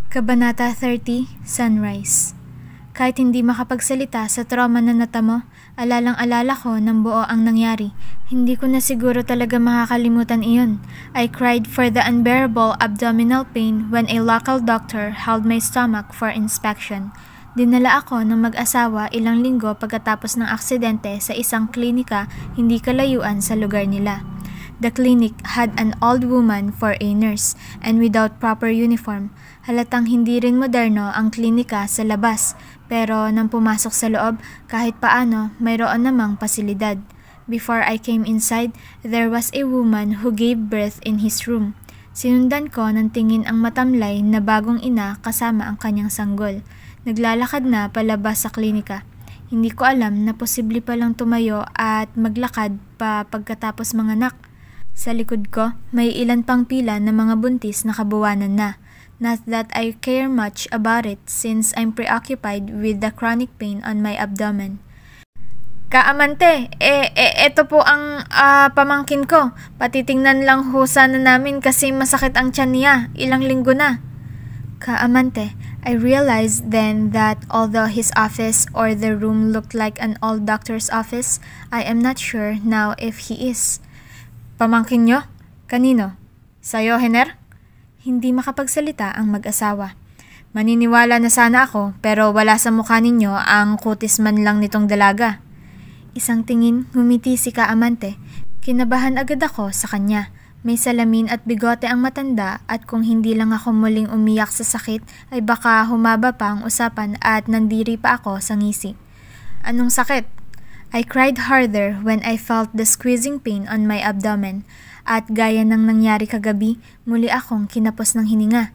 Kabanata 30, Sunrise. Kahit hindi makapagsalita sa trauma na natamo, alalang-alala ko ng buo ang nangyari. Hindi ko na siguro talaga makakalimutan iyon. I cried for the unbearable abdominal pain when a local doctor held my stomach for inspection. Dinala ako ng mag-asawa ilang linggo pagkatapos ng aksidente sa isang klinika hindi kalayuan sa lugar nila. The clinic had an old woman for a nurse and without proper uniform. Halatang hindi rin moderno ang klinika sa labas, pero nang pumasok sa loob, kahit paano mayroon namang pasilidad. Before I came inside, there was a woman who gave birth in his room. Sinundan ko ng tingin ang matamlay na bagong ina kasama ang kanyang sanggol. Naglalakad na palabas sa klinika. Hindi ko alam na posible palang tumayo at maglakad pa pagkatapos manganak. Sa likod ko, may ilan pang pila ng mga buntis na kabuwanan na. Not that I care much about it since I'm preoccupied with the chronic pain on my abdomen. Kaamante, eto po ang pamangkin ko. Patitingnan lang ho sana namin kasi masakit ang tiyan niya. Ilang linggo na. Kaamante, I realized then that although his office or the room looked like an old doctor's office, I am not sure now if he is. Pamangkin nyo? Kanino? Sa'yo, Hener? Hindi makapagsalita ang mag-asawa. Maniniwala na sana ako pero wala sa mukha ninyo ang kutis man lang nitong dalaga. Isang tingin, ngumiti si Kaamante. Kinabahan agad ako sa kanya. May salamin at bigote ang matanda at kung hindi lang ako muling umiyak sa sakit ay baka humaba pa ang usapan at nandiri pa ako sa ngisi. Anong sakit? I cried harder when I felt the squeezing pain on my abdomen at gaya ng nangyari kagabi, muli akong kinapos ng hininga.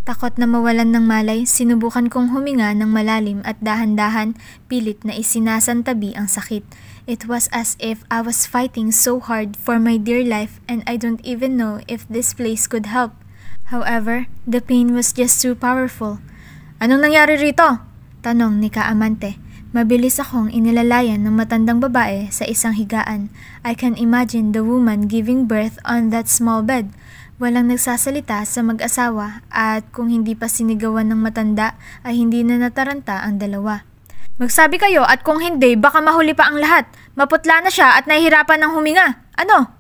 Takot na mawalan ng malay, sinubukan kong huminga ng malalim at dahan-dahan, pilit na isinasantabi ang sakit. It was as if I was fighting so hard for my dear life and I don't even know if this place could help. However, the pain was just too powerful. Anong nangyari rito? Tanong ni Kaamante. Mabilis akong inilalayan ng matandang babae sa isang higaan. I can imagine the woman giving birth on that small bed. Walang nagsasalita sa mag-asawa at kung hindi pa sinigawan ng matanda ay hindi na nataranta ang dalawa. Magsabi kayo at kung hindi baka mahuli pa ang lahat. Maputla na siya at nahihirapan ng huminga. Ano?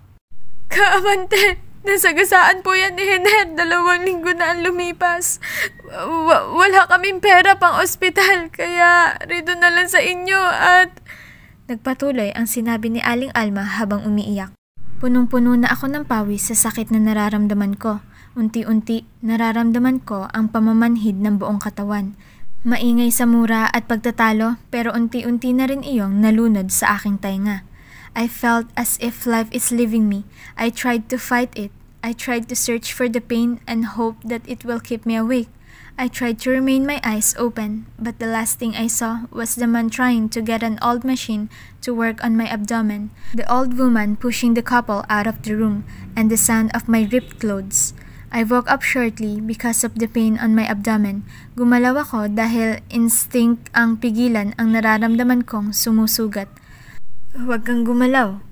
Kaamante, nasagasaan po yan ni Hener. 2 linggo na ang lumipas. Wala kaming pera pang ospital kaya rito na lang sa inyo at... Nagpatuloy ang sinabi ni Aling Alma habang umiiyak. Punong-puno na ako ng pawis sa sakit na nararamdaman ko. Unti-unti, nararamdaman ko ang pamamanhid ng buong katawan. Maingay sa mura at pagtatalo pero unti-unti na rin iyong nalunod sa aking tainga. I felt as if life is leaving me. I tried to fight it. I tried to search for the pain and hope that it will keep me awake. I tried to remain my eyes open, but the last thing I saw was the man trying to get an old machine to work on my abdomen, the old woman pushing the couple out of the room, and the sound of my ripped clothes. I woke up shortly because of the pain on my abdomen. Gumalaw ako dahil instinct ang pigilan ang nararamdaman kong sumusugat. Huwag kang gumalaw.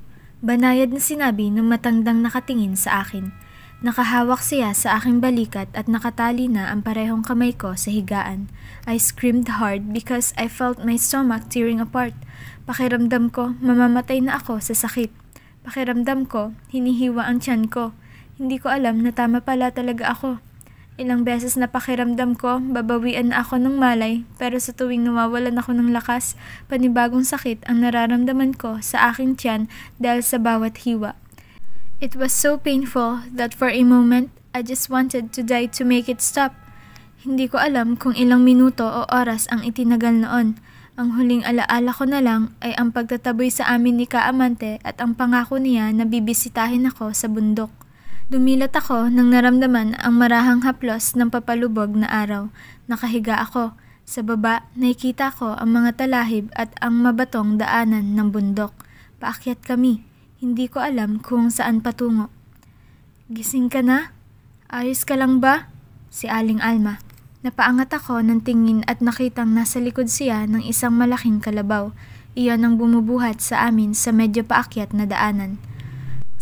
Banayad na sinabi ng matandang nakatingin sa akin. Nakahawak siya sa aking balikat at nakatali na ang parehong kamay ko sa higaan. I screamed hard because I felt my stomach tearing apart. Pakiramdam ko, mamamatay na ako sa sakit. Pakiramdam ko, hinihiwa ang tiyan ko. Hindi ko alam na tama pala talaga ako. Ilang beses na pakiramdam ko, babawian na ako ng malay, pero sa tuwing nawawalan ako ng lakas, panibagong sakit ang nararamdaman ko sa aking tiyan dahil sa bawat hiwa. It was so painful that for a moment, I just wanted to die to make it stop. Hindi ko alam kung ilang minuto o oras ang itinagal noon. Ang huling alaala ko na lang ay ang pagtataboy sa amin ni Kaamante at ang pangako niya na bibisitahin ako sa bundok. Dumilat ako nang naramdaman ang marahang haplos ng papalubog na araw. Nakahiga ako. Sa baba, nakikita ko ang mga talahib at ang mabatong daanan ng bundok. Paakyat kami. Hindi ko alam kung saan patungo. Gising ka na? Ayos ka lang ba? Si Aling Alma. Napaangat ako ng tingin at nakitang nasa likod siya ng isang malaking kalabaw. Iyon ang bumubuhat sa amin sa medyo paakyat na daanan.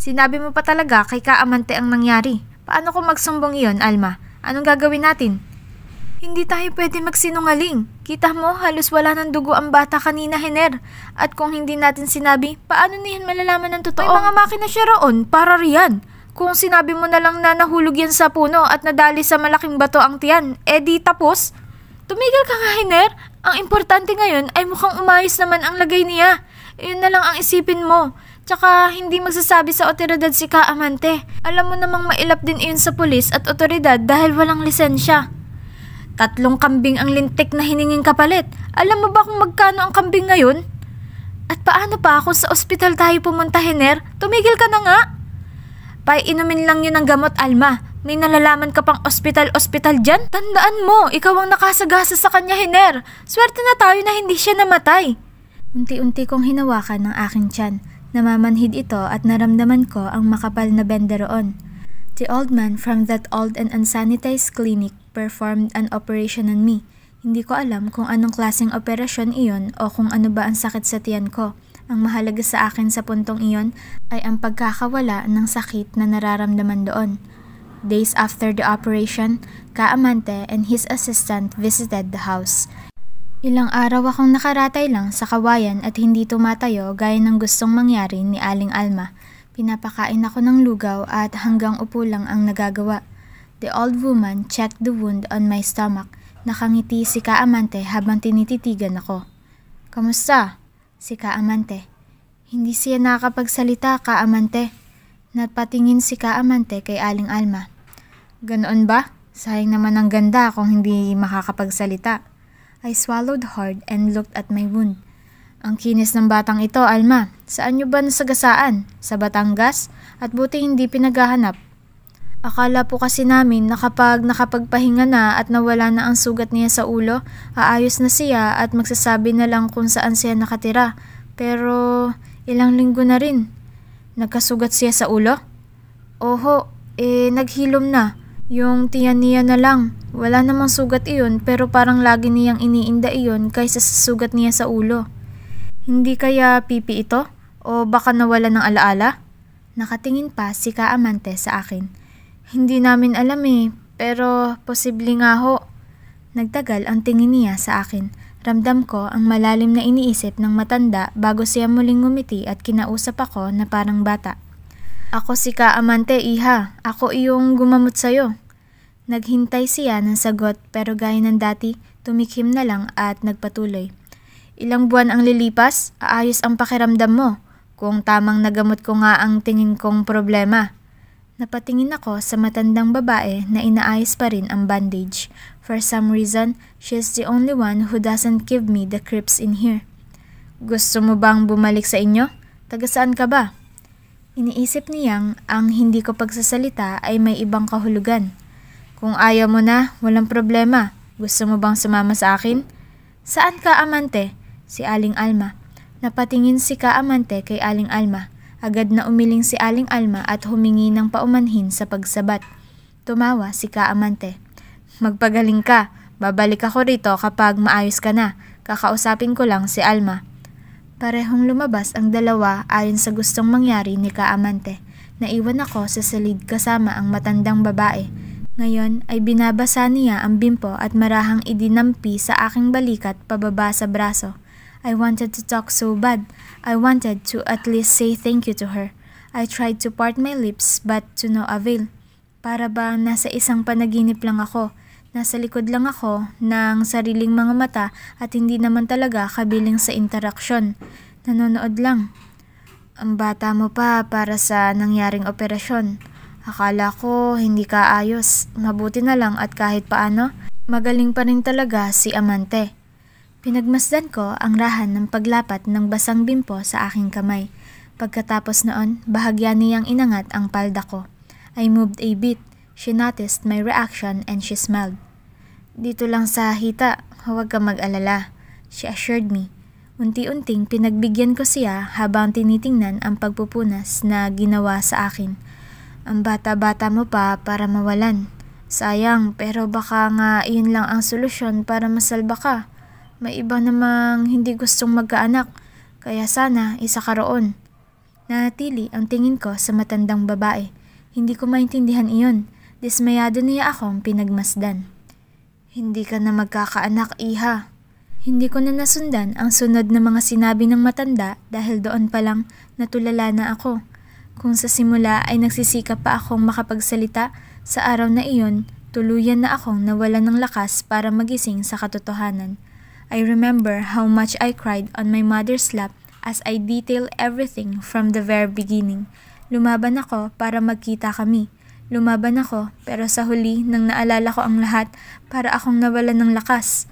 Sinabi mo pa talaga kay Kaamante ang nangyari. Paano kung magsumbong iyon, Alma? Anong gagawin natin? Hindi tayo pwede magsinungaling. Kita mo, halos wala ng dugo ang bata kanina, Hiner. At kung hindi natin sinabi, paano niyan malalaman ng totoo? May mga makina siya roon para riyan. Kung sinabi mo na lang na nahulog yan sa puno at nadali sa malaking bato ang tiyan, di tapos. Tumigil ka nga, Hiner. Ang importante ngayon ay mukhang umayos naman ang lagay niya. Iyon na lang ang isipin mo. Tsaka hindi magsasabi sa otoridad si Kaamante. Alam mo namang mailap din iyon sa pulis at otoridad dahil walang lisensya. 3 kambing ang lintik na hininging kapalit. Alam mo ba kung magkano ang kambing ngayon? At paano pa kung sa ospital tayo pumunta, Hiner? Tumigil ka na nga. Paiinumin lang yun ng gamot, Alma. May nalalaman ka pang ospital dyan? Tandaan mo, ikaw ang nakasagasa sa kanya, Hiner. Swerte na tayo na hindi siya namatay. Unti-unti kong hinawakan ng aking tiyan. Namamanhid ito at naramdaman ko ang makapal na benda roon. The old man from that old and unsanitized clinic performed an operation on me. Hindi ko alam kung anong klaseng operasyon iyon o kung ano ba ang sakit sa tiyan ko. Ang mahalaga sa akin sa puntong iyon ay ang pagkakawala ng sakit na nararamdaman doon. Days after the operation, Kaamante and his assistant visited the house. Ilang araw akong nakaratay lang sa kawayan at hindi tumatayo gaya ng gustong mangyari ni Aling Alma. Pinapakain ako ng lugaw at hanggang upo lang ang nagagawa. The old woman checked the wound on my stomach. Nakangiti si Kaamante habang tinititigan ako. Kamusta? Si Kaamante. Hindi siya nakakapagsalita, Kaamante. Napatingin si Kaamante kay Aling Alma. Ganoon ba? Sayang naman ang ganda kung hindi makakapagsalita. I swallowed hard and looked at my wound. Ang kinis ng batang ito, Alma. Saan niyo ba nasagasaan? Sa Batangas? At buti hindi pinaghahanap. Akala po kasi namin na kapag nakapagpahinga na at nawala na ang sugat niya sa ulo, aayos na siya at magsasabi na lang kung saan siya nakatira. Pero ilang linggo na rin. Nagkasugat siya sa ulo? Oho, naghilom na. Yung tiyan niya na lang. Wala namang sugat iyon pero parang lagi niyang iniinda iyon kaysa sa sugat niya sa ulo. Hindi kaya pipi ito? O baka nawala ng alaala? Nakatingin pa si Kaamante sa akin. Hindi namin alam pero posible nga ho. Nagtagal ang tingin niya sa akin. Ramdam ko ang malalim na iniisip ng matanda bago siya muling ngumiti at kinausap ako na parang bata. Ako si Kaamante, iha. Ako iyong gumamot sa'yo. Naghintay siya ng sagot pero gaya ng dati, tumikim na lang at nagpatuloy. Ilang buwan ang lilipas, aayos ang pakiramdam mo. Kung tamang nagamot ko nga ang tingin kong problema. Napatingin ako sa matandang babae na inaayos pa rin ang bandage. For some reason, she's the only one who doesn't give me the creeps in here. Gusto mo bang bumalik sa inyo? Taga saan ka ba? Iniisip niyang ang hindi ko pagsasalita ay may ibang kahulugan. Kung ayaw mo na, walang problema. Gusto mo bang sumama sa akin? Saan ka, Amante? Si Aling Alma. Napatingin si Kaamante kay Aling Alma. Agad na umiling si Aling Alma at humingi ng paumanhin sa pagsabat. Tumawa si Kaamante. Magpagaling ka. Babalik ako rito kapag maayos ka na. Kakausapin ko lang si Alma. Parehong lumabas ang dalawa ayon sa gustong mangyari ni Kaamante. Naiwan ako sa silid kasama ang matandang babae. Ngayon ay binabasa niya ang bimpo at marahang idinampi sa aking balikat pababa sa braso. I wanted to talk so bad. I wanted to at least say thank you to her. I tried to part my lips but to no avail. Para ba nasa isang panaginip lang ako. Nasa likod lang ako ng sariling mga mata at hindi naman talaga kabiling sa interaksyon. Nanonood lang. Ang bata mo pa para sa nangyaring operasyon. Akala ko hindi ka ayos. Mabuti na lang at kahit paano, magaling pa rin talaga si Amante. Pinagmasdan ko ang rahan ng paglapat ng basang bimpo sa aking kamay. Pagkatapos noon, bahagya niyang inangat ang palda ko. I moved a bit. She noticed my reaction and she smiled. Dito lang sa hita, huwag ka mag-alala. She assured me. Unti-unting pinagbigyan ko siya habang tinitingnan ang pagpupunas na ginawa sa akin. Ang bata-bata mo pa para mawalan. Sayang, pero baka nga iyon lang ang solusyon para masalba ka. May iba namang hindi gustong magkaanak, kaya sana isa ka roon. Nanatili ang tingin ko sa matandang babae. Hindi ko maintindihan iyon. Dismayado niya akong pinagmasdan. Hindi ka na magkakaanak, Iha. Hindi ko na nasundan ang sunod na mga sinabi ng matanda dahil doon pa lang natulala na ako. Kung sa simula ay nagsisikap pa akong makapagsalita, sa araw na iyon, tuluyan na akong nawalan ng lakas para magising sa katotohanan. I remember how much I cried on my mother's lap as I detail everything from the very beginning. Lumaban ako para magkita kami. Lumaban ako pero sa huli nang naalala ko ang lahat para akong nawalan ng lakas.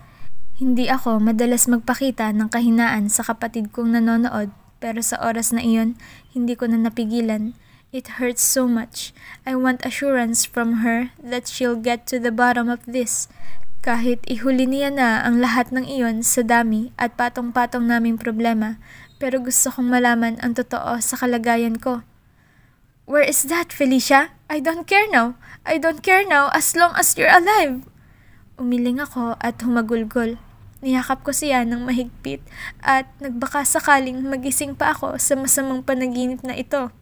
Hindi ako madalas magpakita ng kahinaan sa kapatid kong nanonood pero sa oras na iyon, hindi ko na napigilan. It hurts so much. I want assurance from her that she'll get to the bottom of this. Kahit ihuli niya na ang lahat ng iyon sa dami at patong-patong naming problema, pero gusto kong malaman ang totoo sa kalagayan ko. Where is that, Felicia? I don't care now. I don't care now as long as you're alive. Umiling ako at humagulgol. Niyakap ko siya ng mahigpit at nagbaka sakaling magising pa ako sa masamang panaginip na ito.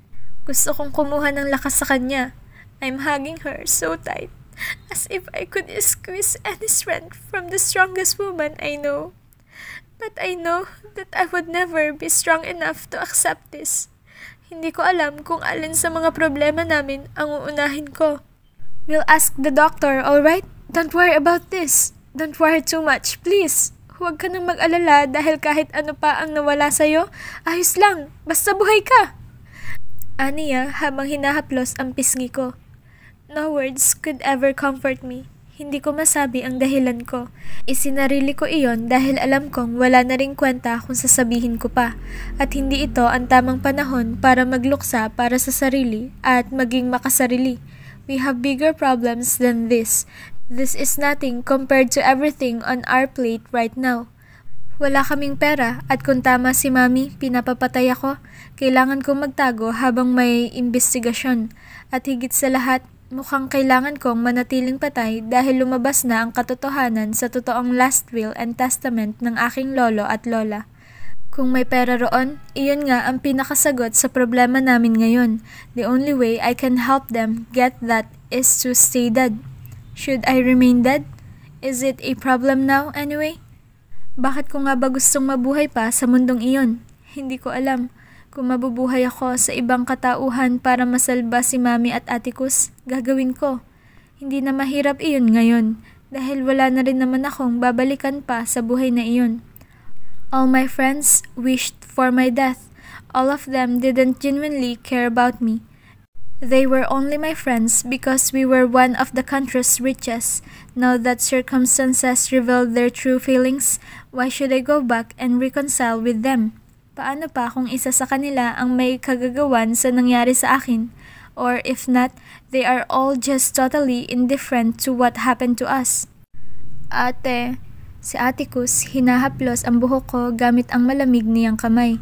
Gusto kong kumuha ng lakas sa kanya. I'm hugging her so tight, as if I could squeeze any strength from the strongest woman I know. But I know that I would never be strong enough to accept this. Hindi ko alam kung alin sa mga problema namin ang uunahin ko. We'll ask the doctor, alright? Don't worry about this. Don't worry too much, please. Huwag ka nang mag-alala dahil kahit ano pa ang nawala sa'yo, ayos lang, basta buhay ka. Aniya habang hinahaplos ang pisngi ko. No words could ever comfort me. Hindi ko masabi ang dahilan ko. Isinarili ko iyon dahil alam kong wala na ring kwenta kung sasabihin ko pa. At hindi ito ang tamang panahon para magluksa para sa sarili at maging makasarili. We have bigger problems than this. This is nothing compared to everything on our plate right now. Wala kaming pera at kung tama si Mami, pinapapatay ako. Kailangan kong magtago habang may investigasyon. At higit sa lahat, mukhang kailangan kong manatiling patay dahil lumabas na ang katotohanan sa totoong last will and testament ng aking lolo at lola. Kung may pera roon, iyon nga ang pinakasagot sa problema namin ngayon. The only way I can help them get that is to stay dead. Should I remain dead? Is it a problem now anyway? Bakit ko nga ba gustong mabuhay pa sa mundong iyon? Hindi ko alam. Kung mabubuhay ako sa ibang katauhan para masalba si Mami at Atticus, gagawin ko. Hindi na mahirap iyon ngayon dahil wala na rin naman akong babalikan pa sa buhay na iyon. All my friends wished for my death. All of them didn't genuinely care about me. They were only my friends because we were one of the country's richest. Now that circumstances revealed their true feelings, why should I go back and reconcile with them? Paano pa kung isa sa kanila ang may kagagawan sa nangyari sa akin? Or if not, they are all just totally indifferent to what happened to us. Ate, si Atticus hinahaplos ang buhok ko gamit ang malamig niyang kamay.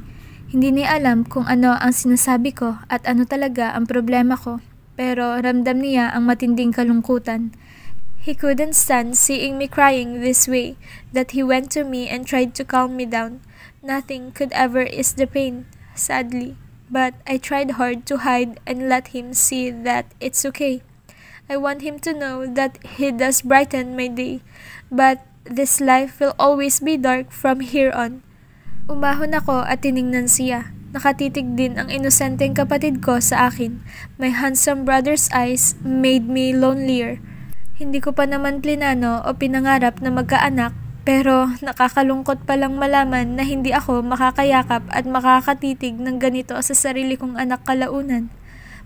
Hindi niya alam kung ano ang sinasabi ko at ano talaga ang problema ko, pero ramdam niya ang matinding kalungkutan. He couldn't stand seeing me crying this way, that he went to me and tried to calm me down. Nothing could ever ease the pain, sadly, but I tried hard to hide and let him see that it's okay. I want him to know that he does brighten my day, but this life will always be dark from here on. Umahon ako at tiningnan siya. Nakatitig din ang inosenteng kapatid ko sa akin. My handsome brother's eyes made me lonelier. Hindi ko pa naman plinano o pinangarap na magkaanak, pero nakakalungkot palang malaman na hindi ako makakayakap at makakatitig ng ganito sa sarili kong anak kalaunan.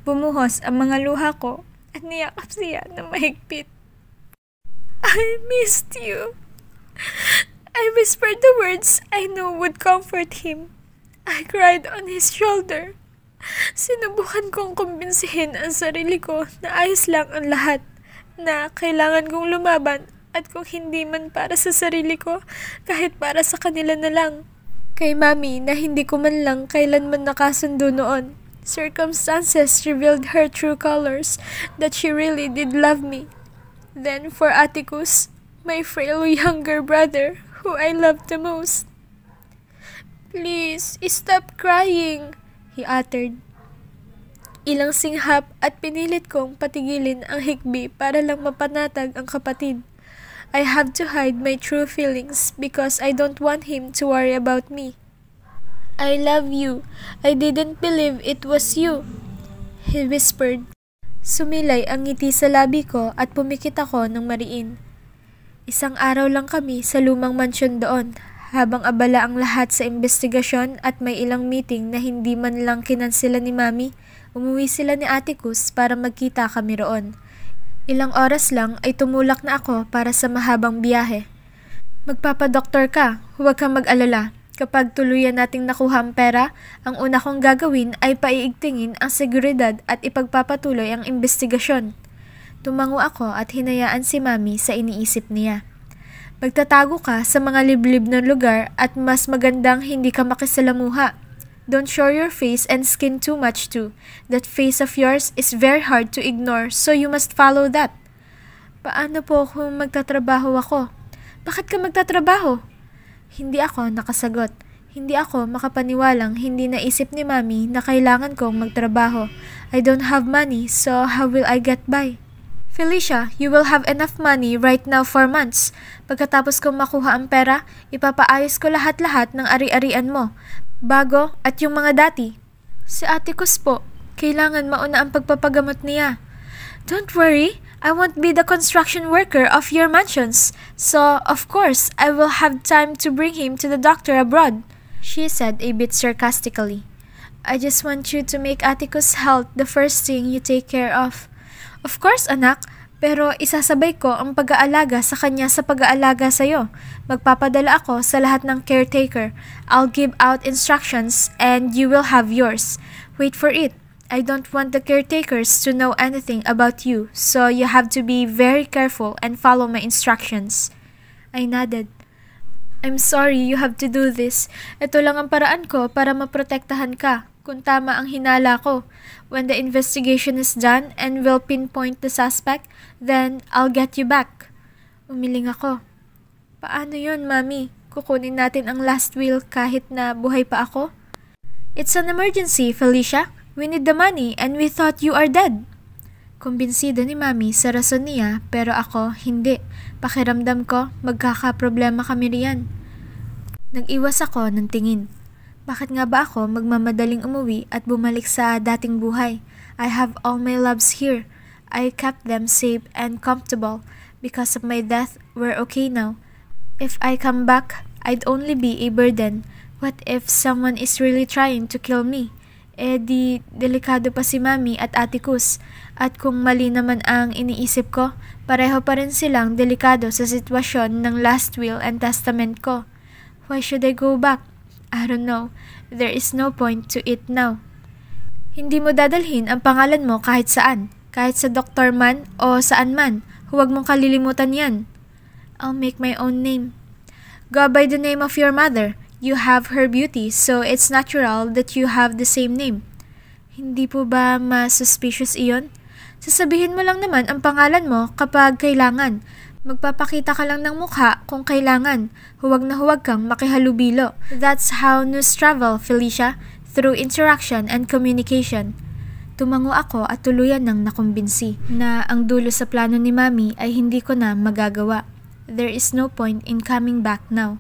Bumuhos ang mga luha ko at niyakap siya na mahigpit. I missed you. I whispered the words I knew would comfort him. I cried on his shoulder. Sinubukan kong kumbinsihin ang sarili ko na ayos lang ang lahat, na kailangan kong lumaban at kung hindi man para sa sarili ko, kahit para sa kanila na lang. Kay Mami na hindi ko man lang kailanman nakasundo noon. Circumstances revealed her true colors, that she really did love me. Then for Atticus, my frail younger brother, who I loved the most. Please, stop crying, he uttered. Ilang singhap at pinilit kong patigilin ang hikbi para lang mapanatag ang kapatid. I have to hide my true feelings because I don't want him to worry about me. I love you. I didn't believe it was you, he whispered. Sumilay ang ngiti sa labi ko at pumikit ako ng mariin. Isang araw lang kami sa lumang mansyon doon, habang abala ang lahat sa investigasyon at may ilang meeting na hindi man lang kinansela ni Mami. Umuwi sila ni Atticus para magkita kami roon. Ilang oras lang ay tumulak na ako para sa mahabang biyahe. Magpapadoktor ka, huwag kang mag-alala. Kapag tuluyan nating nakuha ang pera, ang una kong gagawin ay paiigtingin ang seguridad at ipagpapatuloy ang investigasyon. Tumango ako at hinayaan si Mami sa iniisip niya. Magtatago ka sa mga liblib na lugar at mas magandang hindi ka makisalamuha. Don't show your face and skin too much too. That face of yours is very hard to ignore, so you must follow that. Paano po kung magtatrabaho ako? Bakit ka magtatrabaho? Hindi ako nakasagot. Hindi ako makapaniwalang hindi naisip ni Mami na kailangan kong magtrabaho. I don't have money, so how will I get by? Felicia, you will have enough money right now for months. Pagkatapos kong makuha ang pera, ipapaayos ko lahat-lahat ng ari-arian mo. Bago at yung mga dati. Si Atticus po, kailangan mauna ang pagpapagamot niya. Don't worry, I won't be the construction worker of your mansions. So, of course, I will have time to bring him to the doctor abroad, she said a bit sarcastically. I just want you to make Atticus' health the first thing you take care of. Of course, anak. Pero isasabay ko ang pag-aalaga sa kanya sa pag-aalaga sa'yo. Magpapadala ako sa lahat ng caretaker. I'll give out instructions and you will have yours. Wait for it. I don't want the caretakers to know anything about you, so you have to be very careful and follow my instructions. I nodded. I'm sorry you have to do this. Ito lang ang paraan ko para maprotektahan ka. Kung tama ang hinala ko. When the investigation is done and will pinpoint the suspect, then I'll get you back. Umiling ako. Paano yun, Mami? Kukunin natin ang last will kahit na buhay pa ako? It's an emergency, Felicia. We need the money and we thought you are dead. Kumbinsido ni Mami sa rason niya pero ako hindi. Pakiramdam ko magkakaproblema kami riyan. Nag-iwas ako ng tingin. Bakit nga ba ako magmamadaling umuwi at bumalik sa dating buhay? I have all my loves here. I kept them safe and comfortable. Because of my death, we're okay now. If I come back, I'd only be a burden. What if someone is really trying to kill me? Di delikado pa si Mami at Atticus. At kung mali naman ang iniisip ko, pareho pa rin silang delikado sa sitwasyon ng last will and testament ko. Why should I go back? I don't know. There is no point to it now. Hindi mo dadalhin ang pangalan mo kahit saan. Kahit sa doktor man o saan man. Huwag mong kalilimutan yan. I'll make my own name. Go by the name of your mother. You have her beauty, so it's natural that you have the same name. Hindi po ba ma-suspicious iyon? Sasabihin mo lang naman ang pangalan mo kapag kailangan. Magpapakita ka lang ng mukha kung kailangan. Huwag na huwag kang makihalubilo. That's how news travel, Felicia, through interaction and communication. Tumango ako at tuluyan ng nakumbinsi na ang dulo sa plano ni Mami ay hindi ko na magagawa. There is no point in coming back now.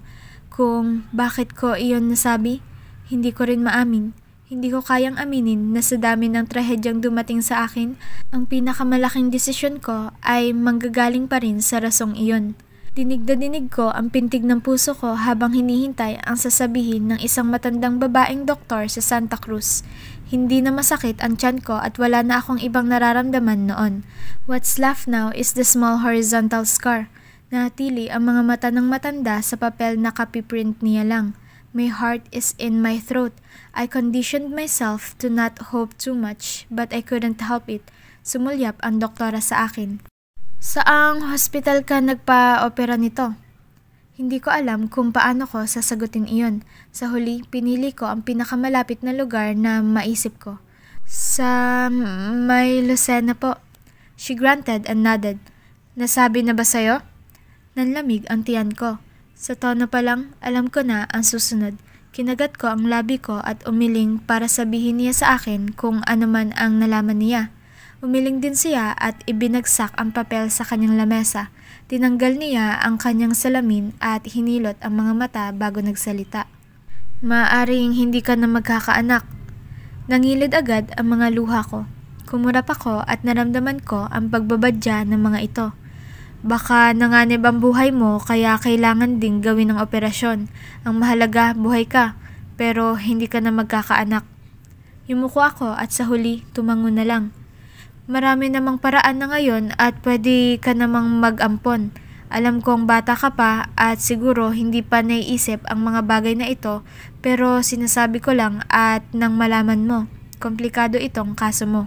Kung bakit ko iyon nasabi, hindi ko rin maamin. Hindi ko kayang aminin na sa dami ng trahedyang dumating sa akin, ang pinakamalaking desisyon ko ay manggagaling pa rin sa rasong iyon. Dinig na dinig ko ang pintig ng puso ko habang hinihintay ang sasabihin ng isang matandang babaeng doktor sa Santa Cruz. Hindi na masakit ang tiyan ko at wala na akong ibang nararamdaman noon. What's left now is the small horizontal scar. Natili ang mga mata ng matanda sa papel na copyprint niya lang. My heart is in my throat. I conditioned myself to not hope too much, but I couldn't help it. Sumulyap ang doktora sa akin. Saang hospital ka nagpa-opera nito? Hindi ko alam kung paano ko sasagutin iyon. Sa huli, pinili ko ang pinakamalapit na lugar na maisip ko. Sa may Lucena po. She grunted and nodded. Nasabi na ba sa'yo? Nanlamig ang tiyan ko. Sa tono pa lang, alam ko na ang susunod. Kinagat ko ang labi ko at umiling para sabihin niya sa akin kung ano man ang nalaman niya. Umiling din siya at ibinagsak ang papel sa kanyang lamesa. Tinanggal niya ang kanyang salamin at hinilot ang mga mata bago nagsalita. Maaaring hindi ka na magkakaanak. Nangilid agad ang mga luha ko. Kumurap ako at naramdaman ko ang pagbabadya ng mga ito. Baka nanganib ang buhay mo kaya kailangan ding gawin ng operasyon. Ang mahalaga, buhay ka, pero hindi ka na magkakaanak. Yumuko ako at sa huli, tumango na lang. Marami namang paraan na ngayon at pwede ka namang mag-ampon. Alam kong bata ka pa at siguro hindi pa naiisip ang mga bagay na ito, pero sinasabi ko lang at nang malaman mo, komplikado itong kaso mo.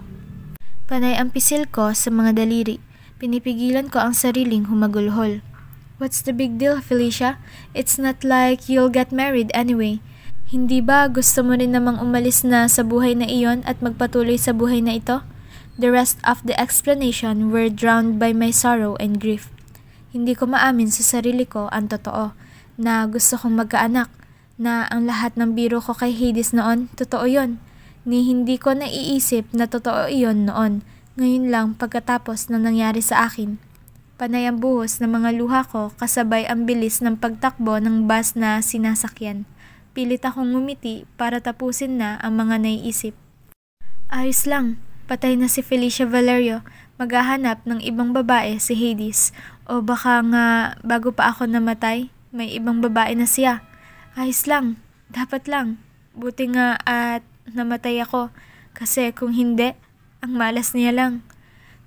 Panay ang pisil ko sa mga daliri. Pinipigilan ko ang sariling humagulhol. What's the big deal, Felicia? It's not like you'll get married anyway. Hindi ba gusto mo rin namang umalis na sa buhay na iyon at magpatuloy sa buhay na ito? The rest of the explanation were drowned by my sorrow and grief. Hindi ko maamin sa sarili ko ang totoo, na gusto kong magkaanak, na ang lahat ng biro ko kay Hades noon, totoo yon. Ni hindi ko naiisip na totoo iyon noon, ngayon lang pagkatapos na nangyari sa akin. Panay ang buhos ng mga luha ko kasabay ang bilis ng pagtakbo ng bus na sinasakyan. Pilit akong ngumiti para tapusin na ang mga naiisip. Ayos lang. Patay na si Felicia Valerio, maghahanap ng ibang babae si Hades. O baka nga bago pa ako namatay, may ibang babae na siya. Ayos lang, dapat lang. Buti nga at namatay ako, kasi kung hindi, ang malas niya lang.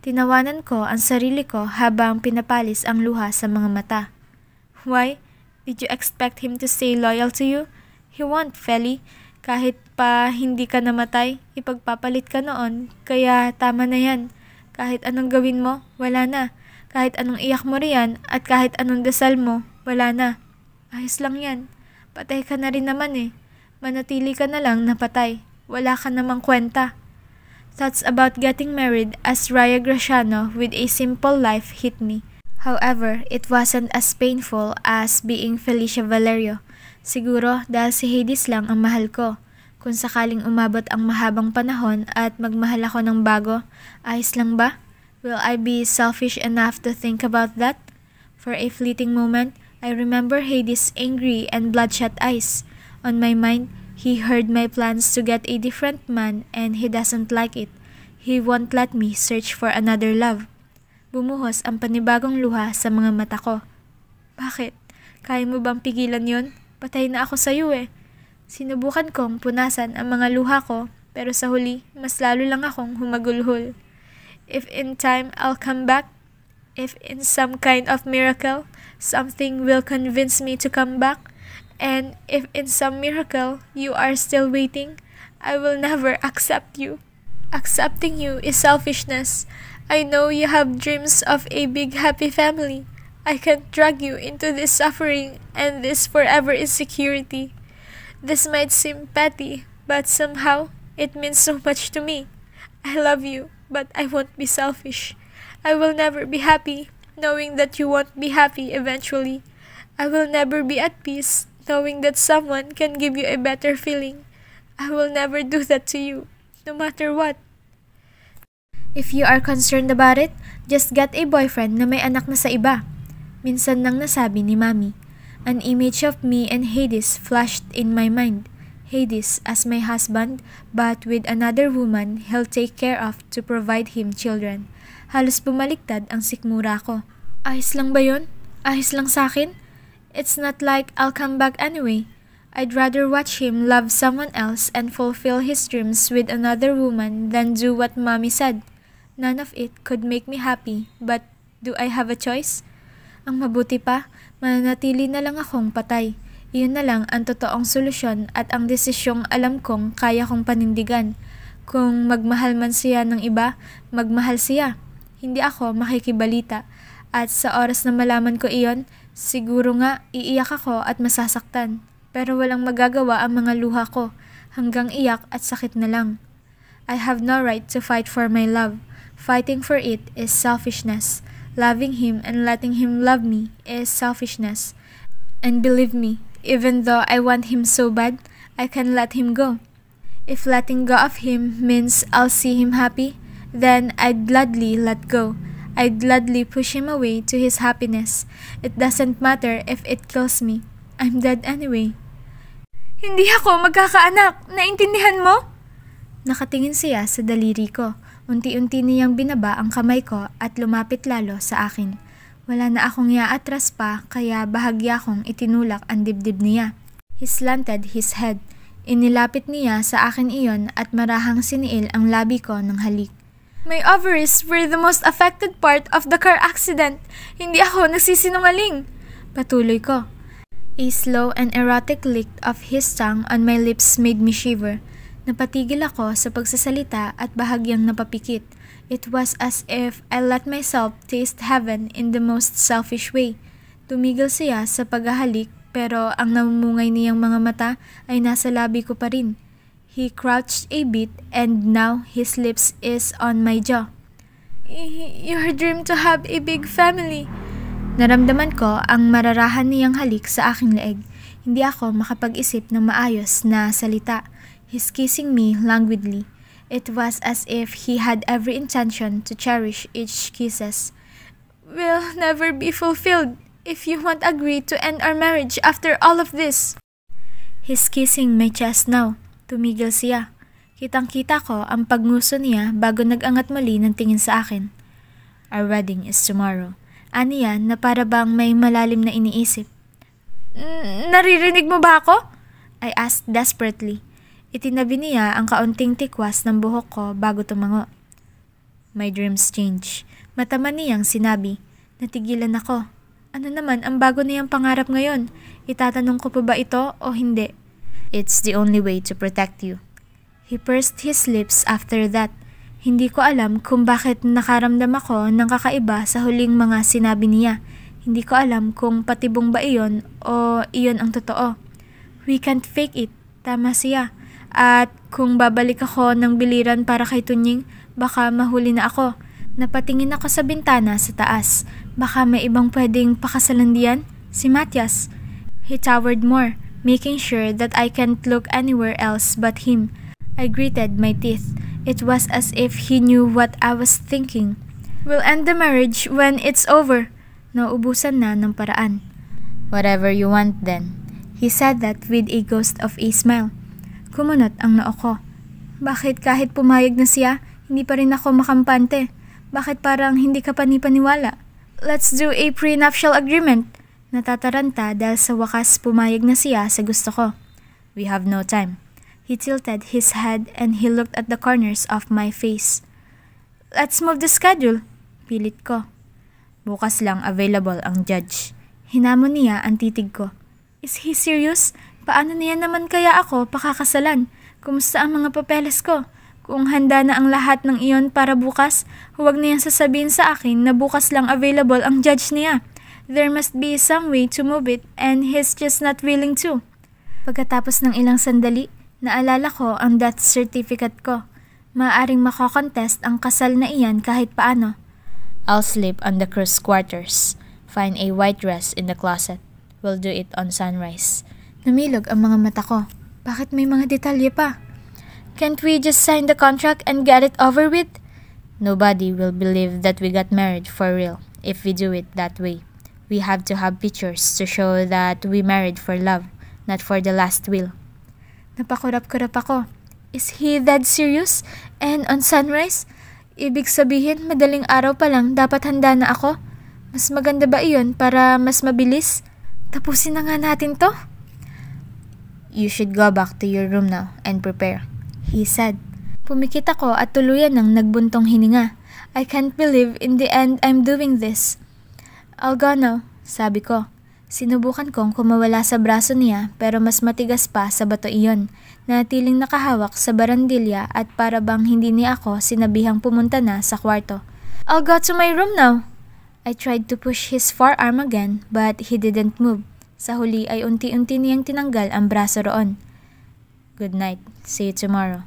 Tinawanan ko ang sarili ko habang pinapalis ang luha sa mga mata. Why? Did you expect him to stay loyal to you? He won't, Feli. Kahit pa hindi ka namatay, ipagpapalit ka noon, kaya tama na yan. Kahit anong gawin mo, wala na. Kahit anong iyak mo riyan at kahit anong dasal mo, wala na. Ayos lang yan. Patay ka na rin naman eh. Manatili ka na lang na patay. Wala ka namang kwenta. Thoughts about getting married as Raya Graciano with a simple life hit me. However, it wasn't as painful as being Felicia Valerio. Siguro dahil si Hades lang ang mahal ko. Kung sakaling umabot ang mahabang panahon at magmahal ako ng bago, ayos lang ba? Will I be selfish enough to think about that? For a fleeting moment, I remember Hades' angry and bloodshot eyes. On my mind, he heard my plans to get a different man and he doesn't like it. He won't let me search for another love. Bumuhos ang panibagong luha sa mga mata ko. Bakit? Kaya mo bang pigilan yon? Patay na ako sa iyo eh. Sinubukan kong punasan ang mga luha ko, pero sa huli, mas lalo lang akong humagulhol. If in time I'll come back, if in some kind of miracle, something will convince me to come back, and if in some miracle you are still waiting, I will never accept you. Accepting you is selfishness. I know you have dreams of a big happy family. I can't drag you into this suffering and this forever insecurity. This might seem petty, but somehow it means so much to me. I love you, but I won't be selfish. I will never be happy, knowing that you won't be happy eventually. I will never be at peace, knowing that someone can give you a better feeling. I will never do that to you, no matter what. If you are concerned about it, just get a boyfriend na may anak na sa iba. Minsan nang nasabi ni Mami. An image of me and Hades flashed in my mind. Hades as my husband, but with another woman he'll take care of to provide him children. Halos bumaliktad ang sikmura ko. Ayos lang ba yun? Ayos lang sa akin? It's not like I'll come back anyway. I'd rather watch him love someone else and fulfill his dreams with another woman than do what Mommy said. None of it could make me happy, but do I have a choice? Ang mabuti pa, mananatili na lang akong patay. Iyon na lang ang totoong solusyon at ang desisyong alam kong kaya kong panindigan. Kung magmahal man siya ng iba, magmahal siya. Hindi ako makikibalita. At sa oras na malaman ko iyon, siguro nga iiyak ako at masasaktan. Pero walang magagawa ang mga luha ko, hanggang iyak at sakit na lang. I have no right to fight for my love. Fighting for it is selfishness. Loving him and letting him love me is selfishness. And believe me, even though I want him so bad, I can let him go. If letting go of him means I'll see him happy, then I'd gladly let go. I'd gladly push him away to his happiness. It doesn't matter if it kills me. I'm dead anyway. Hindi ako magkakaanak! Naintindihan mo? Nakatingin siya sa daliri ko. Unti-unti niyang binaba ang kamay ko at lumapit lalo sa akin. Wala na akong iaatras pa kaya bahagya kong itinulak ang dibdib niya. He slanted his head. Inilapit niya sa akin iyon at marahang siniil ang labi ko ng halik. My ovaries were the most affected part of the car accident. Hindi ako nagsisinungaling. Patuloy ko. A slow and erotic lick of his tongue on my lips made me shiver. Napatigil ako sa pagsasalita at bahagyang napapikit. It was as if I let myself taste heaven in the most selfish way. Tumigil siya sa paghahalik pero ang namumungay niyang mga mata ay nasa labi ko pa rin. He crouched a bit and now his lips is on my jaw. Your dream to have a big family. Naramdaman ko ang mararahan niyang halik sa aking leeg. Hindi ako makapag-isip ng maayos na salita. He's kissing me languidly. It was as if he had every intention to cherish each kisses. Will never be fulfilled if you won't agree to end our marriage after all of this. He's kissing my chest now. Tumigil siya. Kitang-kita ko ang pagnguso niya bago nag-angat muli ng tingin sa akin. Our wedding is tomorrow. Aniya na para bang may malalim na iniisip. Naririnig mo ba ako? I asked desperately. Itinabi niya ang kaunting tikwas ng buhok ko bago tumango. My dreams change. Matama niyang sinabi. Natigilan ako. Ano naman ang bago niyang pangarap ngayon? Itatanong ko pa ba ito o hindi? It's the only way to protect you. He pursed his lips after that. Hindi ko alam kung bakit nakaramdam ako ng kakaiba sa huling mga sinabi niya. Hindi ko alam kung patibong ba iyon o iyon ang totoo. We can't fake it. Tama siya. At kung babalik ako ng biliran para kay Tunying, baka mahuli na ako. Napatingin ako sa bintana sa taas. Baka may ibang pwedeng pakasalan diyan? Si Matias. He towered more, making sure that I can't look anywhere else but him. I gritted my teeth. It was as if he knew what I was thinking. We'll end the marriage when it's over. Nauubusan na ng paraan. Whatever you want then. He said that with a ghost of a smile. Kumunot ang noo ko. Bakit kahit pumayag na siya, hindi pa rin ako makampante? Bakit parang hindi ka panipaniwala? Let's do a prenuptial agreement. Natataranta dahil sa wakas pumayag na siya sa gusto ko. We have no time. He tilted his head and he looked at the corners of my face. Let's move the schedule. Pilit ko. Bukas lang available ang judge. Hinamon niya ang titig ko. Is he serious? Paano niya naman kaya ako pakakasalan? Kumusta ang mga papeles ko? Kung handa na ang lahat ng iyon para bukas, huwag niyang sasabihin sa akin na bukas lang available ang judge niya. There must be some way to move it and he's just not willing to. Pagkatapos ng ilang sandali, naalala ko ang death certificate ko. Maaaring makokontest ang kasal na iyan kahit paano. I'll sleep on the crew's quarters. Find a white dress in the closet. We'll do it on sunrise. Namilog ang mga mata ko. Bakit may mga detalye pa? Can't we just sign the contract and get it over with? Nobody will believe that we got married for real if we do it that way. We have to have pictures to show that we married for love, not for the last will. Napakurap-kurap ako. Is he that serious? And on sunrise? Ibig sabihin, madaling araw pa lang dapat handa na ako? Mas maganda ba iyon para mas mabilis? Tapusin na nga natin to? You should go back to your room now and prepare, he said. Pumikit ako at tuluyan ng nagbuntong hininga. I can't believe in the end I'm doing this. I'll go now, sabi ko. Sinubukan kong kumawala sa braso niya pero mas matigas pa sa bato iyon. Natiling nakahawak sa barandilya at para bang hindi niya ako sinabihang pumunta na sa kwarto. I'll go to my room now. I tried to push his forearm again but he didn't move. Sa huli ay unti-unti niyang tinanggal ang braso roon. Good night. See you tomorrow.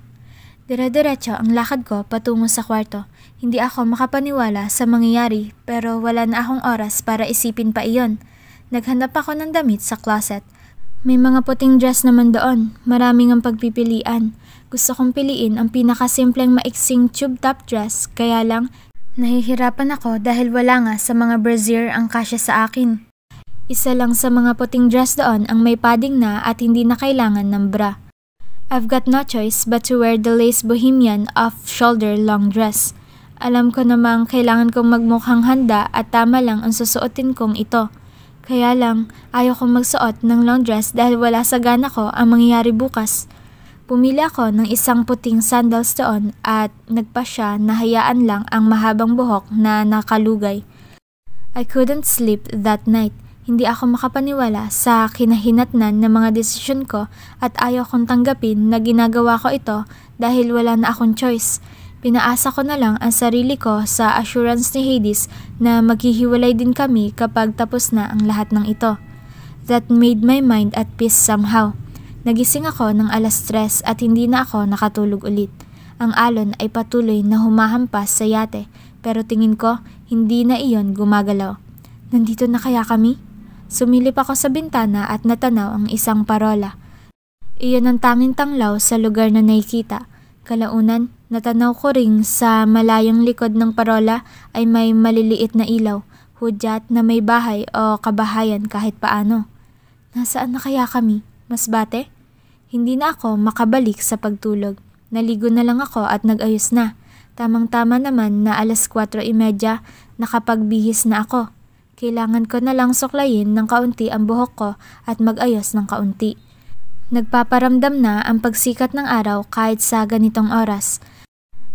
Dire-diretso ang lakad ko patungo sa kwarto. Hindi ako makapaniwala sa mangyayari pero wala na akong oras para isipin pa iyon. Naghanap ako ng damit sa closet. May mga puting dress naman doon. Maraming ang pagpipilian. Gusto kong piliin ang pinakasimpleng maiksing tube top dress kaya lang Nahihirapan ako dahil wala nga sa mga brassiere ang kasya sa akin. Isa lang sa mga puting dress doon ang may padding na at hindi na kailangan ng bra. I've got no choice but to wear the lace bohemian off-shoulder long dress. Alam ko namang kailangan kong magmukhang handa at tama lang ang susuotin kong ito. Kaya lang, ayaw kong magsuot ng long dress dahil wala sa gana ko ang mangyayari bukas. Pumili ako ng isang puting sandals doon at nagpasya na hayaan lang ang mahabang buhok na nakalugay. I couldn't sleep that night. Hindi ako makapaniwala sa kinahinatnan ng mga desisyon ko at ayaw kong tanggapin na ginagawa ko ito dahil wala na akong choice. Pinaasa ko na lang ang sarili ko sa assurance ni Hades na maghihiwalay din kami kapag tapos na ang lahat ng ito. That made my mind at peace somehow. Nagising ako ng 3:00 at hindi na ako nakatulog ulit. Ang alon ay patuloy na humahampas sa yate pero tingin ko hindi na iyon gumagalaw. Nandito na kaya kami? Sumilip ako sa bintana at natanaw ang isang parola. Iyon ang tanging tanglaw sa lugar na nakikita. Kalaunan, natanaw ko ring sa malayong likod ng parola ay may maliliit na ilaw, hudyat na may bahay o kabahayan kahit paano. Nasaan na kaya kami? Masbate? Hindi na ako makabalik sa pagtulog. Naligo na lang ako at nag-ayos na. Tamang-tama naman na 4:30 nakapagbihis na ako. Kailangan ko na lang suklayin ng kaunti ang buhok ko at mag-ayos ng kaunti. Nagpaparamdam na ang pagsikat ng araw kahit sa ganitong oras.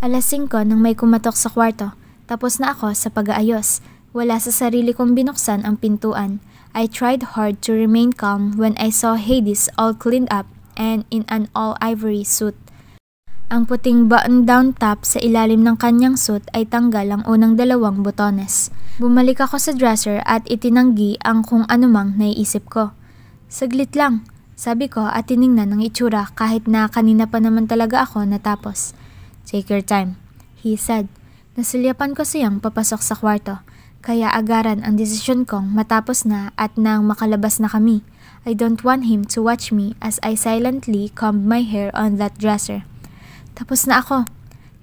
5:00 nang may kumatok sa kwarto. Tapos na ako sa pag-aayos. Wala sa sarili kong binuksan ang pintuan. I tried hard to remain calm when I saw Hades all cleaned up and in an all-ivory suit. Ang puting button-down top sa ilalim ng kanyang suit ay tanggal ang unang 2 botones. Bumalik ako sa dresser at itinanggi ang kung anumang naiisip ko. Saglit lang, sabi ko at tiningnan ang itsura kahit na kanina pa naman talaga ako natapos. Take your time, he said. Nasulyapan ko siyang papasok sa kwarto, kaya agaran ang desisyon kong matapos na at nang makalabas na kami. I don't want him to watch me as I silently combed my hair on that dresser. Tapos na ako.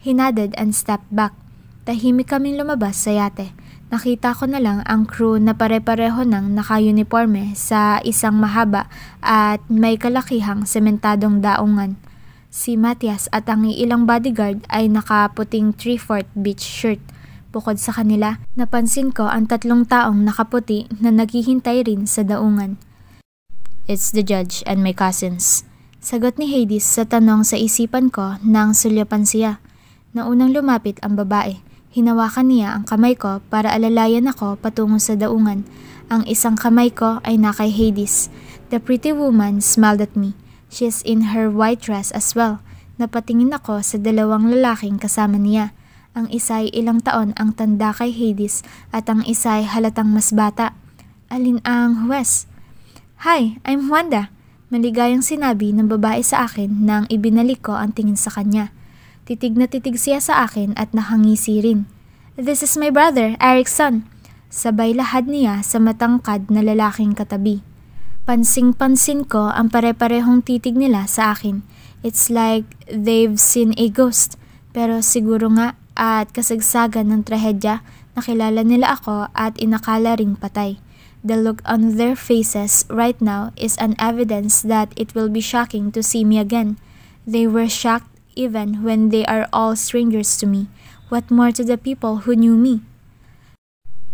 He nodded and stepped back. Tahimik kaming lumabas sa yate. Nakita ko na lang ang crew na pare-pareho ng naka-uniforme sa isang mahaba at may kalakihang sementadong daungan. Si Matias at ang ilang bodyguard ay nakaputing 3/4 beach shirt. Bukod sa kanila, napansin ko ang 3 taong nakaputi na naghihintay rin sa daungan. It's the judge and my cousins. Sagot ni Hades sa tanong sa isipan ko nang sulyapan siya. Naunang lumapit ang babae. Hinawakan niya ang kamay ko para alalayan ako patungo sa daungan. Ang isang kamay ko ay nakay Hades. The pretty woman smiled at me. She's in her white dress as well. Napatingin ako sa 2 lalaking kasama niya. Ang isa ay ilang taon ang tanda kay Hades at ang isa ay halatang mas bata. Alin ang huwes? Hi, I'm Wanda. Maligayang sinabi ng babae sa akin nang ibinalik ko ang tingin sa kanya. Titig na titig siya sa akin at nakangisi rin. This is my brother, Erickson. Sabay lahad niya sa matangkad na lalaking katabi. Pansing-pansin ko ang pare-parehong titig nila sa akin. It's like they've seen a ghost. Pero siguro nga at kasagsagan ng trahedya, nakilala nila ako at inakala ring patay. The look on their faces right now is an evidence that it will be shocking to see me again. They were shocked even when they are all strangers to me. What more to the people who knew me?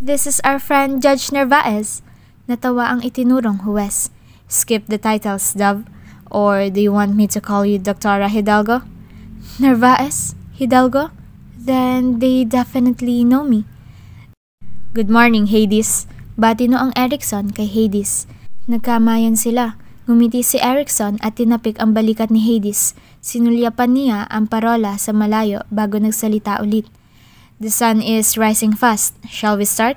This is our friend Judge Narvaez. Natawa ang itinurong huwes. Skip the titles, Dove. Or do you want me to call you Doctora Hidalgo? Narvaez? Hidalgo? Then they definitely know me. Good morning, Hades. Bati noong Erickson kay Hades. Nagkamayan sila. Ngumiti si Erickson at tinapik ang balikat ni Hades. Sinulyapan niya ang parola sa malayo bago nagsalita ulit. The sun is rising fast. Shall we start?